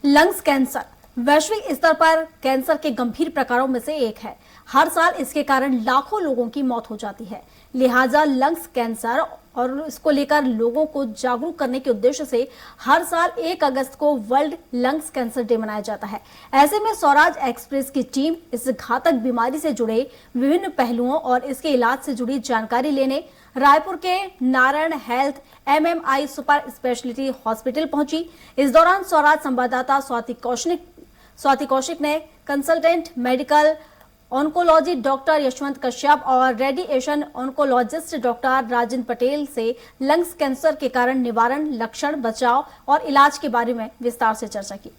Lungs cancer वैश्विक स्तर पर कैंसर के गंभीर प्रकारों में से एक है। हर साल इसके कारण लाखों लोगों की मौत हो जाती है। लिहाजा लंग्स कैंसर और इसको लेकर लोगों को जागरूक करने के उद्देश्य से हर साल 1 अगस्त को वर्ल्ड लंग्स कैंसर डे मनाया जाता है। ऐसे में स्वराज एक्सप्रेस की टीम इस घातक बीमारी से जुड़े विभिन्न पहलुओं और इसके इलाज से जुड़ी जानकारी लेने रायपुर के Narayana health MMI super speciality hospital पहुंची। इस दौरान स्वराज संवाददाता स्वाति कौशिक ने consultant medical oncology doctor Yashwant Kashyap और radiation oncologist doctor Rajendra Patel से लंग्स कैंसर के कारण निवारण, लक्षण, बचाव और इलाज के बारे में विस्तार से चर्चा की।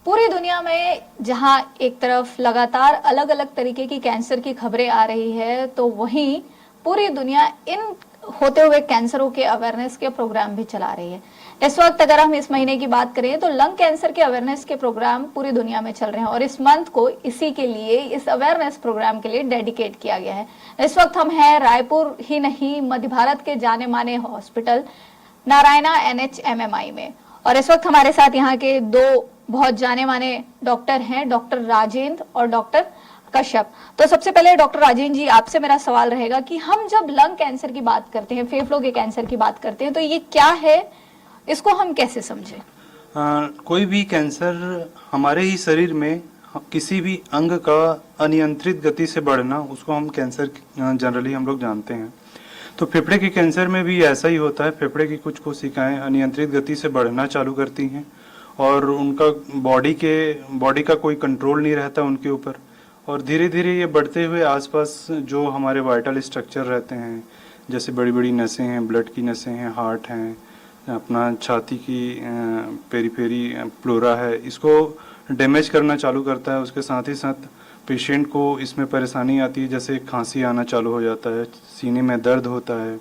पूरी दुनिया में जहां एक तरफ लगातार अलग अलग तरीके की कैंसर की खबरें आ रही है, तो वहीं पूरी दुनिया इन होते हुए कैंसरों के अवेयरनेस के प्रोग्राम भी चला रही है। इस वक्त अगर हम इस महीने की बात करें तो लंग कैंसर के अवेयरनेस के प्रोग्राम पूरी दुनिया में चल रहे हैं और इस मंथ को इसी के लिए, इस अवेयरनेस प्रोग्राम के लिए डेडिकेट किया गया है। इस वक्त हम हैं रायपुर ही नहीं, मध्य भारत के जाने माने हॉस्पिटल नारायणा NH MMI में, और इस वक्त हमारे साथ यहाँ के दो बहुत जाने माने डॉक्टर हैं, डॉक्टर राजेंद्र और डॉक्टर कश्यप। तो सबसे पहले डॉक्टर राजेंद्र जी, आपसे मेरा सवाल रहेगा कि हम जब लंग कैंसर की बात करते हैं, फेफड़ों के कैंसर की बात करते हैं, तो ये क्या है, इसको हम कैसे समझें? कोई भी कैंसर हमारे ही शरीर में किसी भी अंग का अनियंत्रित गति से बढ़ना, उसको हम कैंसर जनरली हम लोग जानते हैं। तो फेफड़े के कैंसर में भी ऐसा ही होता है। फेफड़े की कुछ कोशिकाएं अनियंत्रित गति से बढ़ना चालू करती हैं और उनका बॉडी का कोई कंट्रोल नहीं रहता उनके ऊपर, और धीरे धीरे ये बढ़ते हुए आसपास जो हमारे वाइटल स्ट्रक्चर रहते हैं, जैसे बड़ी बड़ी नसें हैं, ब्लड की नसें हैं, हार्ट हैं, अपना छाती की पेरीफेरी प्लोरा है, इसको डैमेज करना चालू करता है। उसके साथ ही साथ पेशेंट को इसमें परेशानी आती है, जैसे खांसी आना चालू हो जाता है, सीने में दर्द होता है,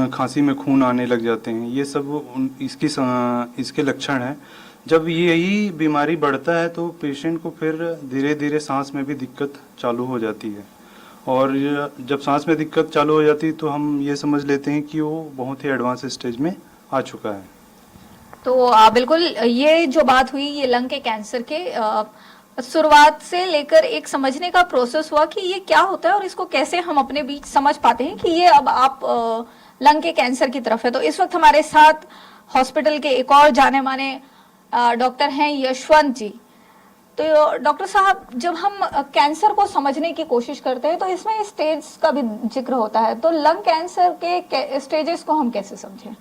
खांसी में खून आने लग जाते हैं। ये सब इसके लक्षण हैं। जब यही बीमारी बढ़ता है तो पेशेंट को फिर धीरे धीरे सांस में भी दिक्कत चालू हो जाती है, और जब सांस में दिक्कत चालू हो जाती है तो हम ये समझ लेते हैं कि वो बहुत ही एडवांस स्टेज में आ चुका है। तो बिल्कुल, ये जो बात हुई, ये लंग के कैंसर के शुरुआत से लेकर एक समझने का प्रोसेस हुआ कि ये क्या होता है और इसको कैसे हम अपने बीच समझ पाते हैं कि ये अब आप लंग के कैंसर की तरफ है। तो इस वक्त हमारे साथ हॉस्पिटल के एक और जाने माने डॉक्टर हैं यशवंत जी। तो डॉक्टर साहब, जब हम कैंसर को समझने की कोशिश करते हैं तो इसमें स्टेज का भी जिक्र होता है, तो लंग कैंसर के स्टेजेस को हम कैसे समझें?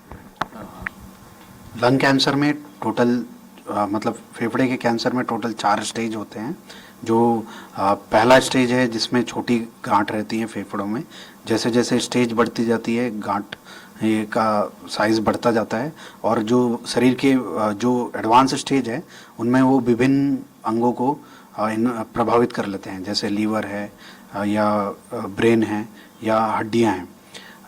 लंग कैंसर में टोटल मतलब फेफड़े के कैंसर में टोटल 4 स्टेज होते हैं। जो पहला स्टेज है जिसमें छोटी गांठ रहती है फेफड़ों में, जैसे जैसे स्टेज बढ़ती जाती है गांठ का साइज बढ़ता जाता है, और जो शरीर के जो एडवांस स्टेज है उनमें वो विभिन्न अंगों को प्रभावित कर लेते हैं, जैसे लीवर है या ब्रेन है या हड्डियां हैं।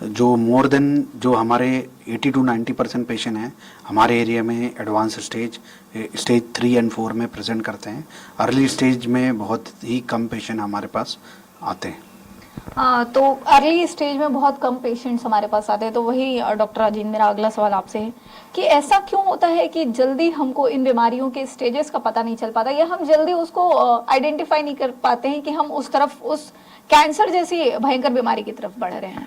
जो हमारे 80 to 90% पेशेंट हैं हमारे एरिया में एडवांस स्टेज 3 और 4 में प्रेजेंट करते हैं। अर्ली स्टेज में बहुत ही कम पेशेंट हमारे पास आते हैं। तो अर्ली स्टेज में बहुत कम पेशेंट्स हमारे पास आते हैं। तो वही डॉक्टर राजेंद्र, मेरा अगला सवाल आपसे है कि ऐसा क्यों होता है कि जल्दी हमको इन बीमारियों के स्टेजेस का पता नहीं चल पाता, या हम जल्दी उसको आइडेंटिफाई नहीं कर पाते हैं कि हम उस तरफ, उस कैंसर जैसी भयंकर बीमारी की तरफ बढ़ रहे हैं?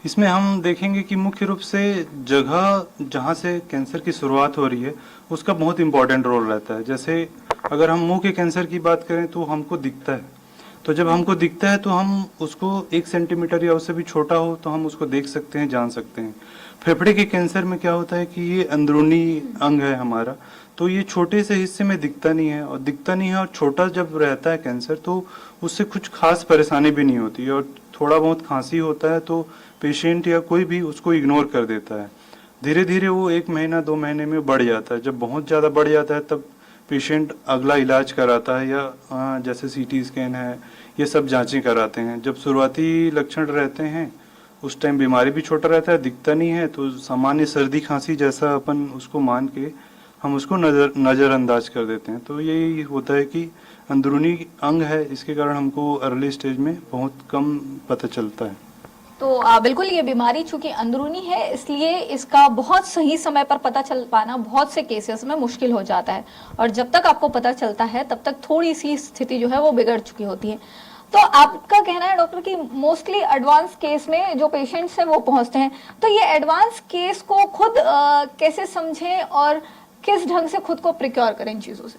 इसमें हम देखेंगे कि मुख्य रूप से जगह जहाँ से कैंसर की शुरुआत हो रही है उसका बहुत इम्पोर्टेंट रोल रहता है। जैसे अगर हम मुंह के कैंसर की बात करें तो हमको दिखता है, तो जब हमको दिखता है तो हम उसको 1 सेंटीमीटर या उससे भी छोटा हो तो हम उसको देख सकते हैं, जान सकते हैं। फेफड़े के कैंसर में क्या होता है कि ये अंदरूनी अंग है हमारा, तो ये छोटे से हिस्से में दिखता नहीं है, और छोटा जब रहता है कैंसर तो उससे कुछ खास परेशानी भी नहीं होती, और थोड़ा बहुत खांसी होता है तो पेशेंट या कोई भी उसको इग्नोर कर देता है। धीरे धीरे वो 1 महीना 2 महीने में बढ़ जाता है। जब बहुत ज़्यादा बढ़ जाता है तब पेशेंट अगला इलाज कराता है, या जैसे CT स्कैन है, ये सब जांचें कराते हैं। जब शुरुआती लक्षण रहते हैं उस टाइम बीमारी भी छोटा रहता है, दिखता नहीं है, तो सामान्य सर्दी खांसी जैसा अपन उसको मान के हम उसको नज़रअंदाज कर देते हैं। तो यही होता है कि अंदरूनी अंग है, इसके कारण हमको अर्ली स्टेज में बहुत कम पता चलता है। तो बिल्कुल ये बीमारी चूंकि अंदरूनी है, इसलिए इसका बहुत सही समय पर पता चल पाना बहुत से केसेस में मुश्किल हो जाता है, और जब तक आपको पता चलता है तब तक थोड़ी सी स्थिति जो है वो बिगड़ चुकी होती है। तो आपका कहना है डॉक्टर कि मोस्टली एडवांस केस में जो पेशेंट्स हैं वो पहुंचते हैं, तो ये एडवांस केस को खुद कैसे समझें और किस ढंग से खुद को प्रिक्योर करें इन चीज़ों से?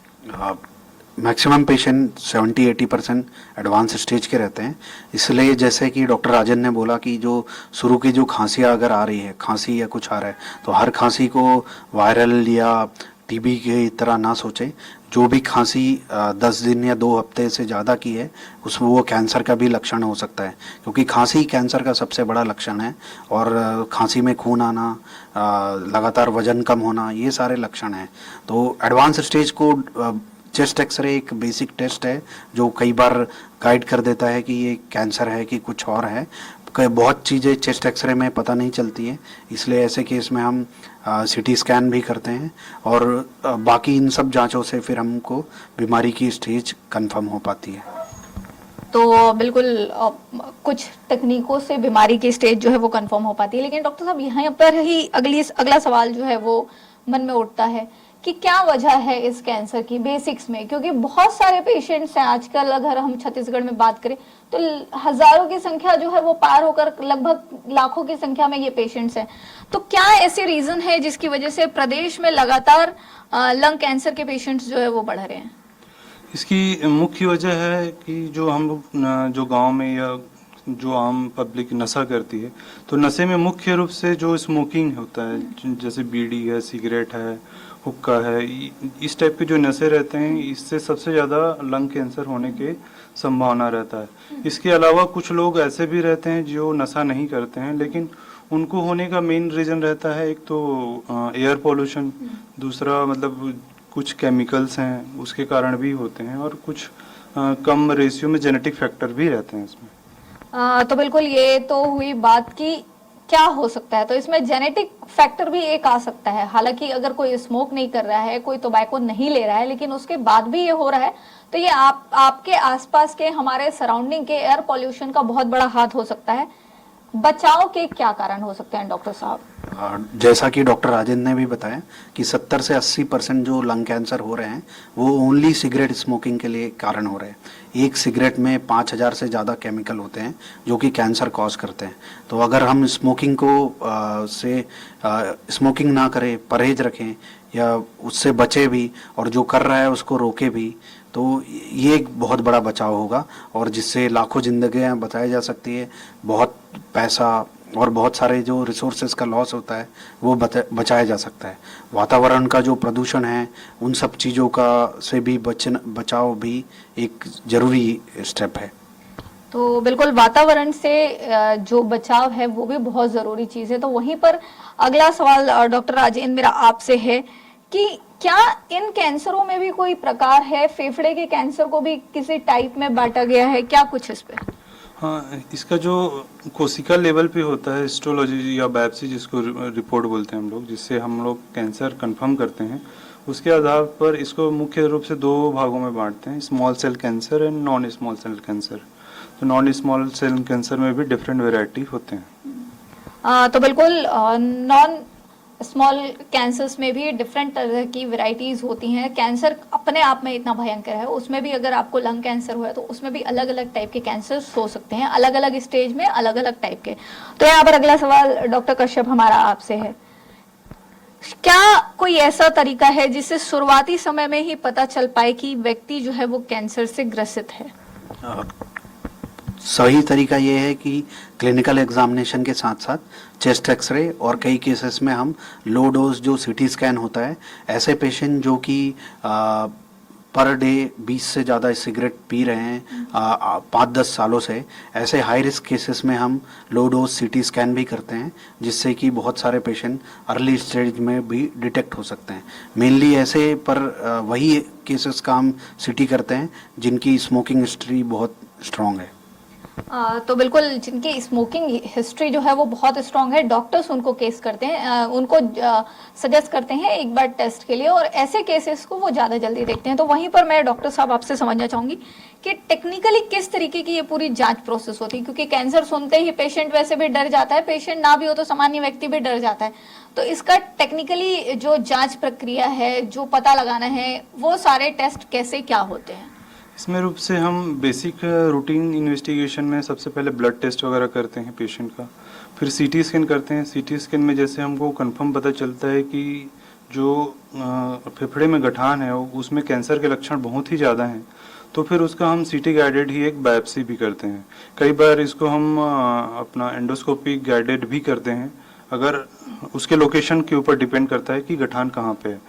मैक्सिमम पेशेंट 70-80% एडवांस स्टेज के रहते हैं। इसलिए जैसे कि डॉक्टर राजन ने बोला कि जो शुरू की जो खांसियाँ अगर आ रही है, खांसी या कुछ आ रहा है, तो हर खांसी को वायरल या टीबी की तरह ना सोचें। जो भी खांसी 10 दिन या 2 हफ्ते से ज़्यादा की है, उसमें वो कैंसर का भी लक्षण हो सकता है, क्योंकि खांसी कैंसर का सबसे बड़ा लक्षण है। और खांसी में खून आना, लगातार वजन कम होना, ये सारे लक्षण हैं। तो एडवांस स्टेज को चेस्ट एक्सरे एक बेसिक टेस्ट है जो कई बार गाइड कर देता है कि ये कैंसर है कि कुछ और है। बहुत चीज़ें चेस्ट एक्सरे में पता नहीं चलती है, इसलिए ऐसे केस में हम सीटी स्कैन भी करते हैं, और बाकी इन सब जांचों से फिर हमको बीमारी की स्टेज कंफर्म हो पाती है। तो बिल्कुल कुछ तकनीकों से बीमारी की स्टेज जो है वो कंफर्म हो पाती है। लेकिन डॉक्टर साहब यहाँ पर ही अगला सवाल जो है वो मन में उठता है कि क्या वजह है इस कैंसर की बेसिक्स में, क्योंकि बहुत सारे पेशेंट्स हैं आजकल। अगर हम छत्तीसगढ़ में बात करें तो हजारों की संख्या जो है वो पार होकर लगभग लाखों की संख्या में ये पेशेंट्स हैं। तो क्या ऐसे रीजन है जिसकी वजह से प्रदेश में लगातार लंग कैंसर के पेशेंट्स जो है वो बढ़ रहे हैं? इसकी मुख्य वजह है कि जो हम लोग जो गांव में या जो आम पब्लिक नशा करती है, तो नशे में मुख्य रूप से जो स्मोकिंग होता है, जैसे बीड़ी है, सिगरेट है, हुक्का है, इस टाइप के जो नशे रहते हैं, इससे सबसे ज़्यादा लंग कैंसर होने के संभावना रहता है। इसके अलावा कुछ लोग ऐसे भी रहते हैं जो नशा नहीं करते हैं, लेकिन उनको होने का मेन रीज़न रहता है एक तो एयर पोल्यूशन, दूसरा मतलब कुछ केमिकल्स हैं उसके कारण भी होते हैं, और कुछ कम रेशियो में जेनेटिक फैक्टर भी रहते हैं इसमें। तो बिल्कुल ये तो हुई बात की क्या हो सकता है, तो इसमें जेनेटिक फैक्टर भी एक आ सकता है। हालांकि अगर कोई स्मोक नहीं कर रहा है, कोई टोबैको नहीं ले रहा है, लेकिन उसके बाद भी ये हो रहा है, तो ये आपके आसपास के हमारे सराउंडिंग के एयर पॉल्यूशन का बहुत बड़ा हाथ हो सकता है। बचाव के क्या कारण हो सकते हैं डॉक्टर साहब? जैसा कि डॉक्टर राजेंद्र ने भी बताया कि 70 से 80% जो लंग कैंसर हो रहे हैं वो ओनली सिगरेट स्मोकिंग के लिए कारण हो रहे हैं। एक सिगरेट में 5000 से ज़्यादा केमिकल होते हैं जो कि कैंसर कॉज करते हैं। तो अगर हम स्मोकिंग को स्मोकिंग ना करें, परहेज रखें या उससे बचे भी, और जो कर रहा है उसको रोके भी, तो ये एक बहुत बड़ा बचाव होगा, और जिससे लाखों जिंदगियां बचाई जा सकती है। बहुत पैसा और बहुत सारे जो रिसोर्सेज का लॉस होता है वो बचाया जा सकता है। वातावरण का जो प्रदूषण है, उन सब चीज़ों का से भी बचाव भी एक ज़रूरी स्टेप है। तो बिल्कुल वातावरण से जो बचाव है वो भी बहुत ज़रूरी चीज़ है। तो वहीं पर अगला सवाल डॉक्टर राजेंद्र मेरा आपसे है कि क्या इन कैंसरों में भी कोई प्रकार है? फेफड़े के कैंसर को भी किसी टाइप में बांटा गया है क्या कुछ इस पे? हाँ, इसका जो कोशिका लेवल पे होता है हिस्टोलॉजी या बायोप्सी, जिसको रिपोर्ट बोलते हैं हम लोग, जिससे हम लोग कैंसर कंफर्म करते हैं, उसके आधार पर इसको मुख्य रूप से 2 भागों में बांटते हैं, small cell cancer and non small cell cancer. तो नॉन स्मॉल सेल कैंसर में भी डिफरेंट वेराइटी होते हैं। तो बिल्कुल नॉन स्मॉल कैंसर्स में भी डिफरेंट तरह की वेराइटीज होती हैं। कैंसर अपने आप में इतना भयंकर है, उसमें भी अगर आपको लंग कैंसर हुआ है तो उसमें भी अलग अलग टाइप के कैंसर्स हो सकते हैं, अलग अलग स्टेज में अलग अलग टाइप के। तो यहाँ पर अगला सवाल डॉक्टर कश्यप हमारा आपसे है, क्या कोई ऐसा तरीका है जिससे शुरुआती समय में ही पता चल पाए कि व्यक्ति जो है वो कैंसर से ग्रसित है? सही तरीका ये है कि क्लिनिकल एग्जामिनेशन के साथ साथ चेस्ट एक्सरे, और कई केसेस में हम लो डोज जो सीटी स्कैन होता है, ऐसे पेशेंट जो कि पर डे 20 से ज़्यादा सिगरेट पी रहे हैं 5-10 सालों से, ऐसे हाई रिस्क केसेस में हम लो डोज सीटी स्कैन भी करते हैं, जिससे कि बहुत सारे पेशेंट अर्ली स्टेज में भी डिटेक्ट हो सकते हैं। मेनली ऐसे पर वही केसेस का हम सीटी करते हैं जिनकी स्मोकिंग हिस्ट्री बहुत स्ट्रॉन्ग है। तो बिल्कुल जिनकी स्मोकिंग हिस्ट्री जो है वो बहुत स्ट्रांग है, डॉक्टर्स उनको केस करते हैं, उनको सजेस्ट करते हैं एक बार टेस्ट के लिए, और ऐसे केसेस को वो ज़्यादा जल्दी देखते हैं। तो वहीं पर मैं डॉक्टर साहब आपसे समझना चाहूँगी कि टेक्निकली किस तरीके की ये पूरी जांच प्रोसेस होती है, क्योंकि कैंसर सुनते ही पेशेंट वैसे भी डर जाता है, पेशेंट ना भी हो तो सामान्य व्यक्ति भी डर जाता है। तो इसका टेक्निकली जो जांच प्रक्रिया है, जो पता लगाना है, वो सारे टेस्ट कैसे क्या होते हैं? इसमें रूप से हम बेसिक रूटीन इन्वेस्टिगेशन में सबसे पहले ब्लड टेस्ट वगैरह करते हैं पेशेंट का, फिर सीटी स्कैन करते हैं। सीटी स्कैन में जैसे हमको कंफर्म पता चलता है कि जो फेफड़े में गठान है उसमें कैंसर के लक्षण बहुत ही ज़्यादा हैं, तो फिर उसका हम सीटी गाइडेड ही एक बायोप्सी भी करते हैं। कई बार इसको हम अपना एंडोस्कोपी गाइडेड भी करते हैं, अगर उसके लोकेशन के ऊपर डिपेंड करता है कि गठान कहाँ पे है।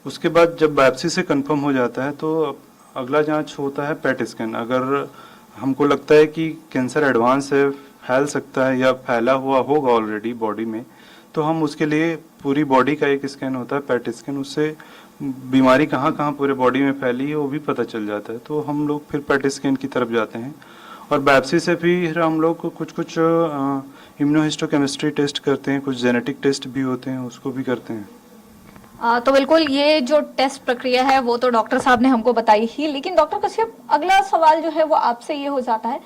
उसके बाद जब बायोप्सी से कंफर्म हो जाता है तो अगला जांच होता है पेट स्कैन। अगर हमको लगता है कि कैंसर एडवांस है, फैल सकता है या फैला हुआ होगा ऑलरेडी बॉडी में, तो हम उसके लिए पूरी बॉडी का एक स्कैन होता है पेट स्कैन, उससे बीमारी कहाँ कहाँ पूरे बॉडी में फैली है वो भी पता चल जाता है। तो हम लोग फिर पेट स्कैन की तरफ जाते हैं, और बायोप्सी से फिर हम लोग कुछ इम्यूनोहिस्टोकेमिस्ट्री टेस्ट करते हैं, कुछ जेनेटिक टेस्ट भी होते हैं उसको भी करते हैं। तो बिल्कुल ये जो टेस्ट प्रक्रिया है वो तो डॉक्टर साहब ने हमको बताई ही, लेकिन डॉक्टर कश्यप अगला सवाल जो है वो आपसे ये हो जाता है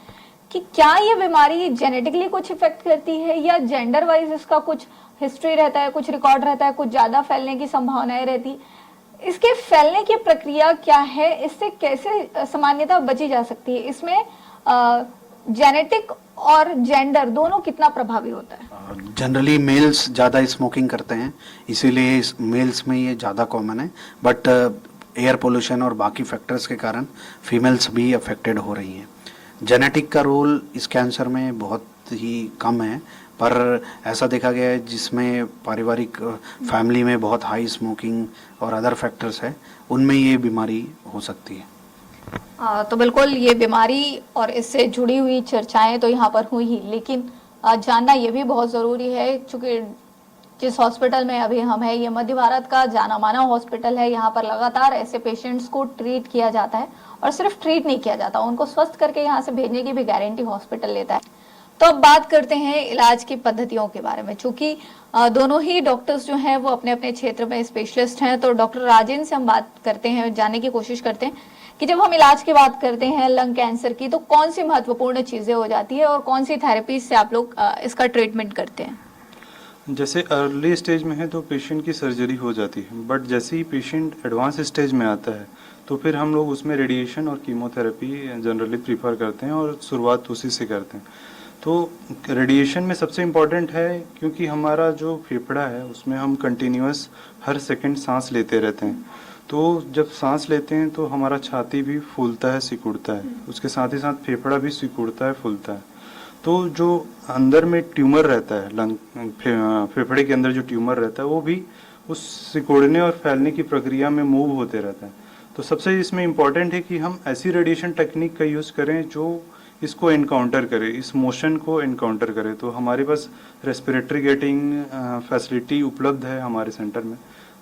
कि क्या ये बीमारी जेनेटिकली कुछ इफेक्ट करती है, या जेंडर वाइज इसका कुछ हिस्ट्री रहता है, कुछ रिकॉर्ड रहता है, कुछ ज्यादा फैलने की संभावनाएं रहती? इसके फैलने की प्रक्रिया क्या है, इससे कैसे सामान्यता बची जा सकती है? इसमें जेनेटिक और जेंडर दोनों कितना प्रभावी होता है? जनरली मेल्स ज़्यादा स्मोकिंग करते हैं, इसीलिए मेल्स में ये ज़्यादा कॉमन है, बट एयर पोल्यूशन और बाकी फैक्टर्स के कारण फीमेल्स भी अफेक्टेड हो रही हैं। जेनेटिक का रोल इस कैंसर में बहुत ही कम है, पर ऐसा देखा गया है जिसमें पारिवारिक फैमिली में बहुत हाई स्मोकिंग और अदर फैक्टर्स है, उनमें ये बीमारी हो सकती है। तो बिल्कुल ये बीमारी और इससे जुड़ी हुई चर्चाएं तो यहाँ पर हुई ही, लेकिन जानना ये भी बहुत ज़रूरी है, क्योंकि जिस हॉस्पिटल में अभी हम हैं ये मध्य भारत का जाना माना हॉस्पिटल है। यहाँ पर लगातार ऐसे पेशेंट्स को ट्रीट किया जाता है, और सिर्फ ट्रीट नहीं किया जाता, उनको स्वस्थ करके यहाँ से भेजने की भी गारंटी हॉस्पिटल लेता है। तो अब बात करते हैं इलाज की पद्धतियों के बारे में, चूंकि दोनों ही डॉक्टर्स जो हैं वो अपने अपने क्षेत्र में स्पेशलिस्ट हैं। तो डॉक्टर राजेंद्र से हम बात करते हैं, जानने की कोशिश करते हैं कि जब हम इलाज की बात करते हैं लंग कैंसर की, तो कौन सी महत्वपूर्ण चीजें हो जाती है और कौन सी थेरेपी से आप लोग इसका ट्रीटमेंट करते हैं? जैसे अर्ली स्टेज में है तो पेशेंट की सर्जरी हो जाती है, बट जैसे ही पेशेंट एडवांस स्टेज में आता है तो फिर हम लोग उसमें रेडिएशन और कीमोथेरेपी जनरली प्रीफर करते हैं, और शुरुआत उसी से करते हैं। तो रेडिएशन में सबसे इम्पॉर्टेंट है, क्योंकि हमारा जो फेफड़ा है उसमें हम कंटिन्यूअस हर सेकंड सांस लेते रहते हैं, तो जब सांस लेते हैं तो हमारा छाती भी फूलता है, सिकुड़ता है, उसके साथ ही साथ फेफड़ा भी सिकुड़ता है, फूलता है। तो जो अंदर में ट्यूमर रहता है लंग फेफड़े के अंदर जो ट्यूमर रहता है वो भी उस सिकुड़ने और फैलने की प्रक्रिया में मूव होते रहता है। तो सबसे इसमें इम्पॉर्टेंट है कि हम ऐसी रेडिएशन टेक्निक का यूज़ करें जो इसको एनकाउंटर करे, इस मोशन को एनकाउंटर करे। तो हमारे पास रेस्पिरेटरी गेटिंग फैसिलिटी उपलब्ध है हमारे सेंटर में।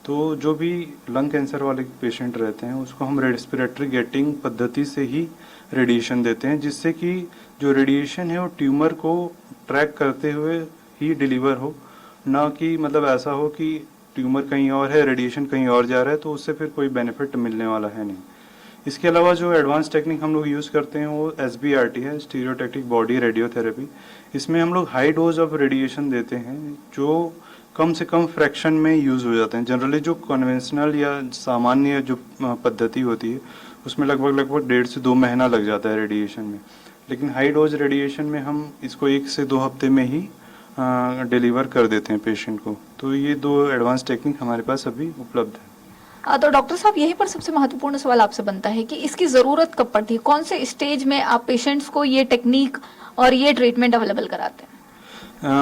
तो जो भी लंग कैंसर वाले पेशेंट रहते हैं उसको हम रेस्पिरेटरी गेटिंग पद्धति से ही रेडिएशन देते हैं, जिससे कि जो रेडिएशन है वो ट्यूमर को ट्रैक करते हुए ही डिलीवर हो, ना कि मतलब ऐसा हो कि ट्यूमर कहीं और है, रेडिएशन कहीं और जा रहा है, तो उससे फिर कोई बेनिफिट मिलने वाला है नहीं। इसके अलावा जो एडवांस टेक्निक हम लोग यूज़ करते हैं वो SBRT है, स्टीरियोटैक्टिक बॉडी रेडियोथेरेपी। इसमें हम लोग हाई डोज ऑफ रेडिएशन देते हैं जो कम से कम फ्रैक्शन में यूज़ हो जाते हैं। जनरली जो कन्वेंशनल या सामान्य जो पद्धति होती है उसमें लगभग 1.5 से 2 महीना लग जाता है रेडिएशन में, लेकिन हाई डोज रेडिएशन में हम इसको 1 से 2 हफ्ते में ही डिलीवर कर देते हैं पेशेंट को। तो ये 2 एडवांस टेक्निक हमारे पास अभी उपलब्ध है। तो डॉक्टर साहब यहीं पर सबसे महत्वपूर्ण सवाल आपसे बनता है कि इसकी ज़रूरत कब पड़ती है, कौन से स्टेज में आप पेशेंट्स को ये टेक्निक और ये ट्रीटमेंट अवेलेबल कराते हैं?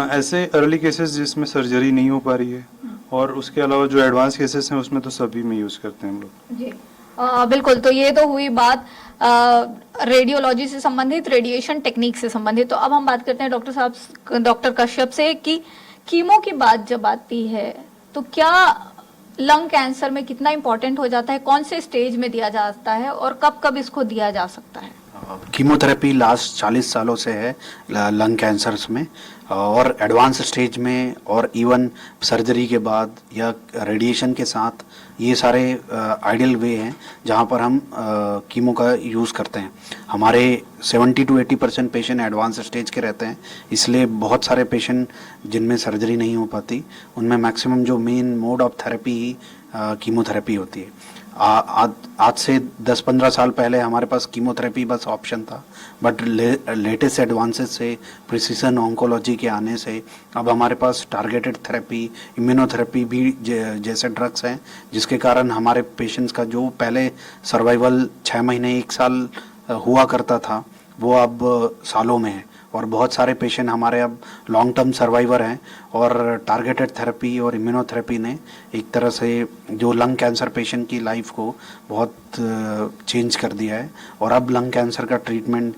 ऐसे अर्ली केसेस जिसमें सर्जरी नहीं हो पा रही है, और उसके अलावा जो एडवांस केसेस हैं उसमें तो सभी में यूज़ करते हैं हम लोग। जी बिल्कुल। तो ये तो हुई बात रेडियोलॉजी से संबंधित, रेडिएशन टेक्निक से संबंधित। तो अब हम बात करते हैं डॉक्टर साहब, डॉक्टर कश्यप से, कि कीमो की बात जब आती है तो क्या लंग कैंसर में कितना इम्पोर्टेंट हो जाता है, कौन से स्टेज में दिया जाता है और कब कब इसको दिया जा सकता है? कीमोथेरेपी लास्ट 40 सालों से है लंग कैंसर्स में, और एडवांस स्टेज में और इवन सर्जरी के बाद या रेडिएशन के साथ ये सारे आइडियल वे हैं जहाँ पर हम कीमो का यूज़ करते हैं। हमारे 70 to 80% पेशेंट एडवांस स्टेज के रहते हैं, इसलिए बहुत सारे पेशेंट जिनमें सर्जरी नहीं हो पाती उनमें मैक्सिमम जो main mode of therapy he chemotherapy होती है। आज से 10-15 साल पहले हमारे पास कीमोथेरेपी बस ऑप्शन था, बट लेटेस्ट एडवांसेस से, प्रिसिशन ऑन्कोलॉजी के आने से अब हमारे पास टारगेटेड थेरेपी, इम्यूनोथेरेपी भी जैसे ड्रग्स हैं, जिसके कारण हमारे पेशेंट्स का जो पहले सर्वाइवल 6 महीने 1 साल हुआ करता था वो अब सालों में है। और बहुत सारे पेशेंट हमारे अब लॉन्ग टर्म सर्वाइवर हैं, और टारगेटेड थेरेपी और इम्यूनोथेरेपी ने एक तरह से जो लंग कैंसर पेशेंट की लाइफ को बहुत चेंज कर दिया है। और अब लंग कैंसर का ट्रीटमेंट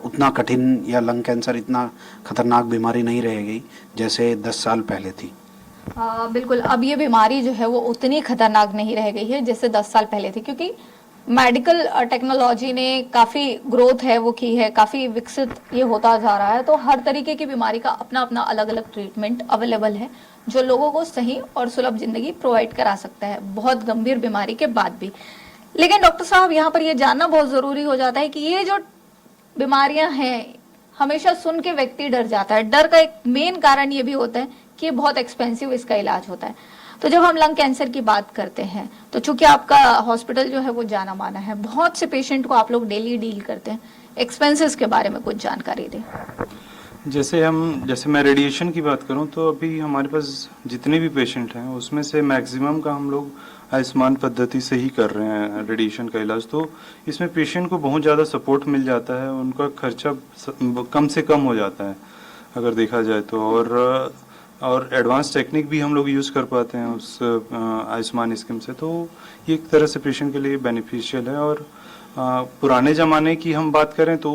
उतना कठिन या लंग कैंसर इतना खतरनाक बीमारी नहीं रह गई जैसे 10 साल पहले थी। बिल्कुल, अब ये बीमारी जो है वो उतनी खतरनाक नहीं रह गई है जैसे 10 साल पहले थी, क्योंकि मेडिकल टेक्नोलॉजी ने काफ़ी ग्रोथ है वो की है, काफ़ी विकसित ये होता जा रहा है। तो हर तरीके की बीमारी का अपना अपना अलग अलग ट्रीटमेंट अवेलेबल है जो लोगों को सही और सुलभ जिंदगी प्रोवाइड करा सकता है, बहुत गंभीर बीमारी के बाद भी। लेकिन डॉक्टर साहब, यहाँ पर ये जानना बहुत ज़रूरी हो जाता है कि ये जो बीमारियां हैं, हमेशा सुन के व्यक्ति डर जाता है। डर का एक मेन कारण ये भी होता है कि बहुत एक्सपेंसिव इसका इलाज होता है। तो जब हम लंग कैंसर की बात करते हैं तो चूंकि आपका हॉस्पिटल जो है वो जाना माना है, बहुत से पेशेंट को आप लोग डेली डील करते हैं, एक्सपेंसेस के बारे में कुछ जानकारी दें। जैसे मैं रेडिएशन की बात करूं तो अभी हमारे पास जितने भी पेशेंट हैं उसमें से मैक्सिमम का हम लोग आयुष्मान पद्धति से ही कर रहे हैं रेडिएशन का इलाज। तो इसमें पेशेंट को बहुत ज़्यादा सपोर्ट मिल जाता है, उनका खर्चा कम से कम हो जाता है अगर देखा जाए तो। और एडवांस टेक्निक भी हम लोग यूज़ कर पाते हैं उस आयुष्मान स्कीम से, तो ये एक तरह से पेशेंट के लिए बेनिफिशियल है। और पुराने ज़माने की हम बात करें तो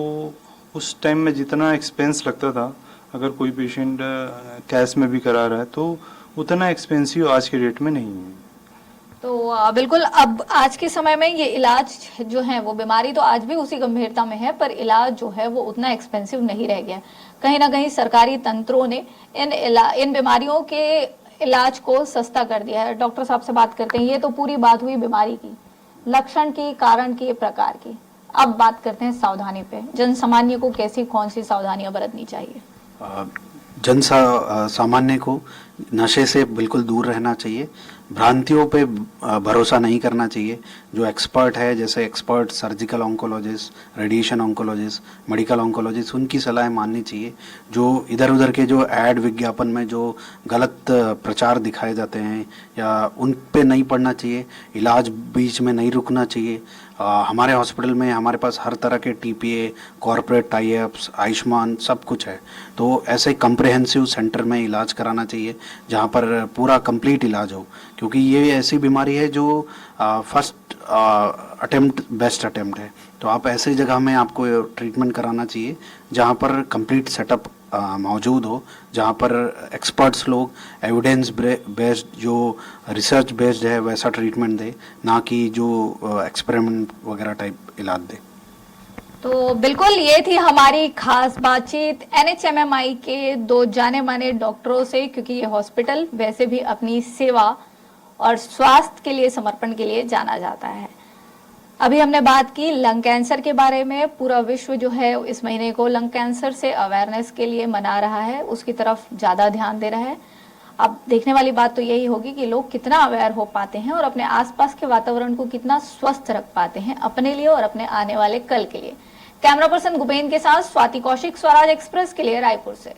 उस टाइम में जितना एक्सपेंस लगता था, अगर कोई पेशेंट कैश में भी करा रहा है तो उतना एक्सपेंसिव आज के डेट में नहीं है। तो बिल्कुल, अब आज के समय में ये इलाज जो है वो बीमारी तो आज भी उसी गंभीरता में है, पर इलाज जो है वो उतना एक्सपेंसिव नहीं रह गया। कहीं ना कहीं सरकारी तंत्रों ने इन बीमारियों के इलाज को सस्ता कर दिया है। डॉक्टर साहब से बात करते हैं। ये तो पूरी बात हुई बीमारी की, लक्षण की, कारण की, प्रकार की। अब बात करते हैं सावधानी पे। जन सामान्य को कैसी कौन सी सावधानियां बरतनी चाहिए? सामान्य को नशे से बिल्कुल दूर रहना चाहिए, भ्रांतियों पे भरोसा नहीं करना चाहिए। जो एक्सपर्ट है, जैसे expert surgical oncologist, radiation oncologist, medical oncologist, उनकी सलाह माननी चाहिए। जो इधर उधर के जो ऐड विज्ञापन में जो गलत प्रचार दिखाए जाते हैं या उन पे नहीं पड़ना चाहिए, इलाज बीच में नहीं रुकना चाहिए। हमारे हॉस्पिटल में हमारे पास हर तरह के TPA, corporate tie ups, Ayushman सब कुछ है। तो ऐसे कम्प्रिहेंसिव सेंटर में इलाज कराना चाहिए जहाँ पर पूरा कंप्लीट इलाज हो, क्योंकि ये ऐसी बीमारी है जो फर्स्ट अटेम्प्ट बेस्ट अटेम्प्ट है। तो आप ऐसी जगह में आपको ट्रीटमेंट कराना चाहिए जहाँ पर कंप्लीट सेटअप मौजूद हो, जहाँ पर एक्सपर्ट्स लोग एविडेंस बेस्ड, जो रिसर्च बेस्ड है वैसा ट्रीटमेंट दे, ना कि जो एक्सपेरिमेंट वगैरह टाइप इलाज दे। तो बिल्कुल, ये थी हमारी खास बातचीत NHMMI के 2 जाने माने डॉक्टरों से, क्योंकि ये हॉस्पिटल वैसे भी अपनी सेवा और स्वास्थ्य के लिए समर्पण के लिए जाना जाता है। अभी हमने बात की लंग कैंसर के बारे में। पूरा विश्व जो है इस महीने को लंग कैंसर से अवेयरनेस के लिए मना रहा है, उसकी तरफ ज़्यादा ध्यान दे रहा है। अब देखने वाली बात तो यही होगी कि लोग कितना अवेयर हो पाते हैं और अपने आसपास के वातावरण को कितना स्वस्थ रख पाते हैं अपने लिए और अपने आने वाले कल के लिए। कैमरा पर्सन गुबेन के साथ स्वाति कौशिक, स्वराज एक्सप्रेस के लिए रायपुर से।